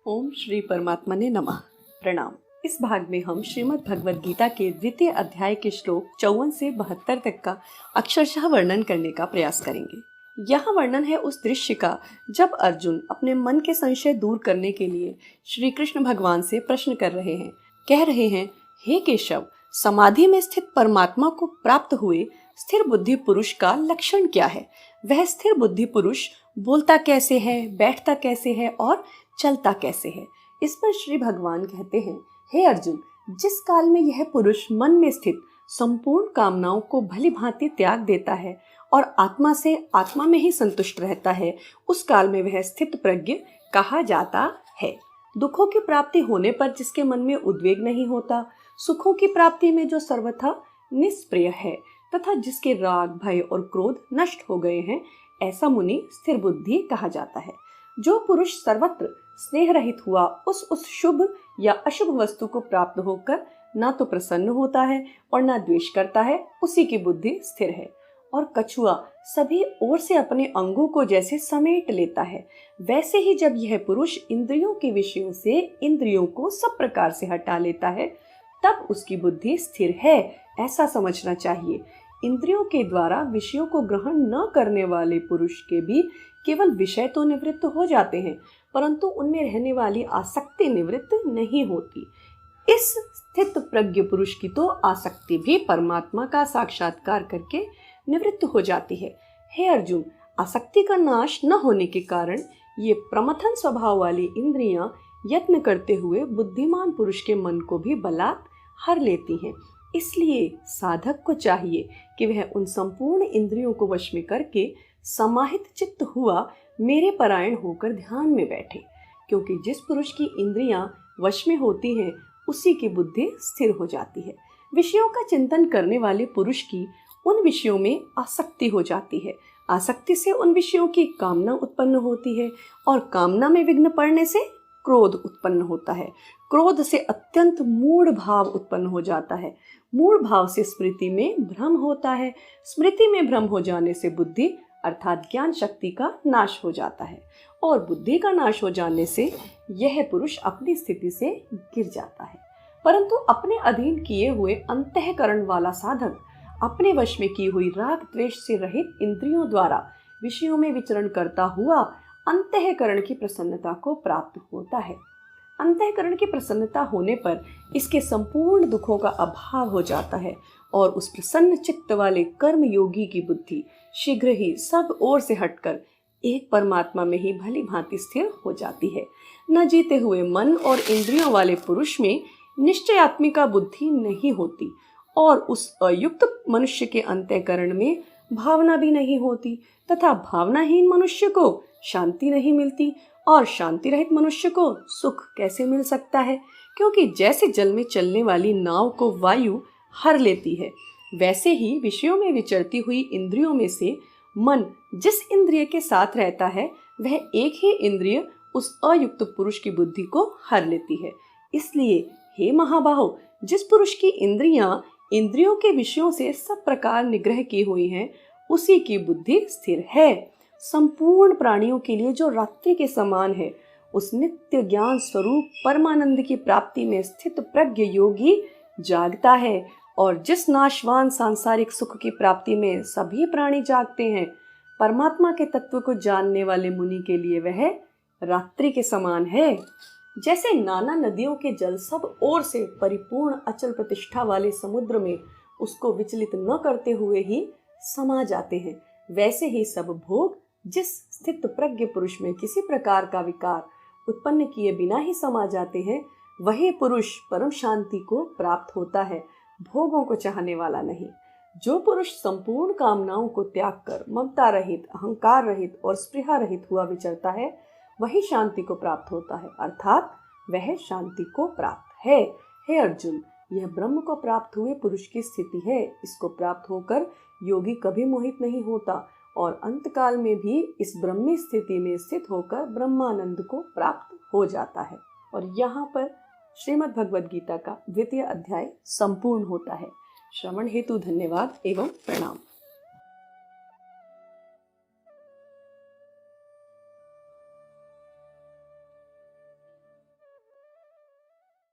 ओम श्री परमात्मने नमः। प्रणाम। इस भाग में हम श्रीमद् भगवद गीता के द्वितीय अध्याय के श्लोक 54 से 72 तक का अक्षरशः वर्णन करने का प्रयास करेंगे। यह वर्णन है उस दृश्य का जब अर्जुन अपने मन के संशय दूर करने के लिए श्री कृष्ण भगवान से प्रश्न कर रहे हैं। कह रहे हैं, हे केशव, समाधि में स्थित परमात्मा को प्राप्त हुए स्थिर बुद्धि पुरुष का लक्षण क्या है? वह स्थिर बुद्धि पुरुष बोलता कैसे है, बैठता कैसे है और चलता कैसे है? इस पर श्री भगवान कहते हैं, हे अर्जुन, जिस काल में यह पुरुष मन में स्थित संपूर्ण कामनाओं को भली भांति त्याग देता है और आत्मा से आत्मा में ही संतुष्ट रहता है, उस काल में वह स्थित प्रज्ञ कहा जाता है। दुखों की प्राप्ति होने पर जिसके मन में उद्वेग नहीं होता, सुखों की प्राप्ति में जो सर्वथा निष्प्रिय है तथा जिसके राग, भय और क्रोध नष्ट हो गए हैं, ऐसा मुनि स्थिर बुद्धि कहा जाता है। जो पुरुष सर्वत्र स्नेह रहित हुआ उस शुभ या अशुभ वस्तु को प्राप्त होकर ना तो प्रसन्न होता है और ना द्वेष करता है, उसी की बुद्धि स्थिर है। और कछुआ सभी ओर से अपने अंगों को जैसे समेट लेता है, वैसे ही जब यह पुरुष इंद्रियों के विषयों से इंद्रियों को सब प्रकार से हटा लेता है, तब उसकी बुद्धि स्थिर है, ऐसा समझना चाहिए। इंद्रियों के द्वारा विषयों को ग्रहण न करने वाले पुरुष के भी केवल विषय तो निवृत्त हो जाते हैं, परंतु उनमें रहने वाली आसक्ति निवृत्त नहीं होती। इस स्थित प्रज्ञ पुरुष की तो आसक्ति भी परमात्मा का साक्षात्कार करके निवृत्त हो जाती है। हे अर्जुन, आसक्ति का नाश न होने के कारण ये प्रमथन स्वभाव वाली इंद्रियां यत्न करते हुए बुद्धिमान पुरुष के मन को भी बलात् हर लेती हैं। इसलिए साधक को चाहिए कि वह उन संपूर्ण इंद्रियों को वश में करके समाहित चित्त हुआ मेरे परायण होकर ध्यान में बैठे, क्योंकि जिस पुरुष की इंद्रियां वश में होती हैं उसी की बुद्धि स्थिर हो जाती है। विषयों का चिंतन करने वाले पुरुष की उन विषयों में आसक्ति हो जाती है। आसक्ति से उन विषयों की कामना उत्पन्न होती है और कामना में विघ्न पड़ने से क्रोध उत्पन्न होता है। क्रोध से अत्यंत मूढ़ भाव उत्पन्न हो जाता है। मूढ़ भाव से स्मृति में भ्रम होता है। स्मृति में भ्रम हो जाने से बुद्धि अर्थात ज्ञान शक्ति का नाश हो जाता है और बुद्धि का नाश हो जाने से यह पुरुष अपनी स्थिति से गिर जाता है। परंतु अपने अधीन किए हुए अंतःकरण वाला साधक अपने वश में की हुई राग द्वेष से रहित इंद्रियों द्वारा विषयों में विचरण करता हुआ अंतःकरण की प्रसन्नता को प्राप्त होता है। अंतःकरण की प्रसन्नता होने पर इसके संपूर्ण दुखों का अभाव हो जाता है और उस प्रसन्न चित्त वाले कर्म योगी की बुद्धि शीघ्र ही सब ओर से हटकर एक परमात्मा में ही भली भांति स्थिर हो जाती है। न जीते हुए मन और इंद्रियों वाले पुरुष में निश्चयात्मिका बुद्धि नहीं होती और उस अयुक्त मनुष्य के अंतःकरण में भावना भी नहीं होती तथा भावनाहीन मनुष्य को शांति नहीं मिलती और शांति रहित मनुष्य को सुख कैसे मिल सकता है? क्योंकि जैसे जल में चलने वाली नाव को वायु हर लेती है, वैसे ही विषयों में विचरती हुई इंद्रियों में से मन जिस इंद्रिय के साथ रहता है वह एक ही इंद्रिय उस अयुक्त पुरुष की बुद्धि को हर लेती है। इसलिए हे महाबाहो, जिस पुरुष की इंद्रियां इंद्रियों के विषयों से सब प्रकार निग्रह की हुई हैं, उसी की बुद्धि स्थिर है। संपूर्ण प्राणियों के लिए जो रात्रि के समान है, उस नित्य ज्ञान स्वरूप परमानंद की प्राप्ति में स्थित प्रज्ञ योगी जागता है और जिस नाशवान सांसारिक सुख की प्राप्ति में सभी प्राणी जागते हैं, परमात्मा के तत्व को जानने वाले मुनि के लिए वह रात्रि के समान है। जैसे नाना नदियों के जल सब ओर से परिपूर्ण अचल प्रतिष्ठा वाले समुद्र में उसको विचलित न करते हुए ही समा जाते हैं, वैसे ही सब भोग जिस स्थित प्रज्ञ पुरुष में किसी प्रकार का विकार उत्पन्न किए बिना ही समा जाते हैं, वही पुरुष परम शांति को प्राप्त होता है, भोगों को चाहने वाला नहीं। जो पुरुष संपूर्ण कामनाओं को त्याग कर ममता रहित, अहंकार रहित और स्पृहा रहित हुआ विचरता है, वही शांति को प्राप्त होता है, अर्थात वह शांति को प्राप्त है। हे अर्जुन, यह ब्रह्म को प्राप्त हुए पुरुष की स्थिति है। इसको प्राप्त होकर योगी कभी मोहित नहीं होता और अंतकाल में भी इस ब्रह्मी स्थिति में स्थित होकर ब्रह्मानंद को प्राप्त हो जाता है। और यहाँ पर श्रीमद् भगवद गीता का द्वितीय अध्याय संपूर्ण होता है। श्रवण हेतु धन्यवाद एवं प्रणाम।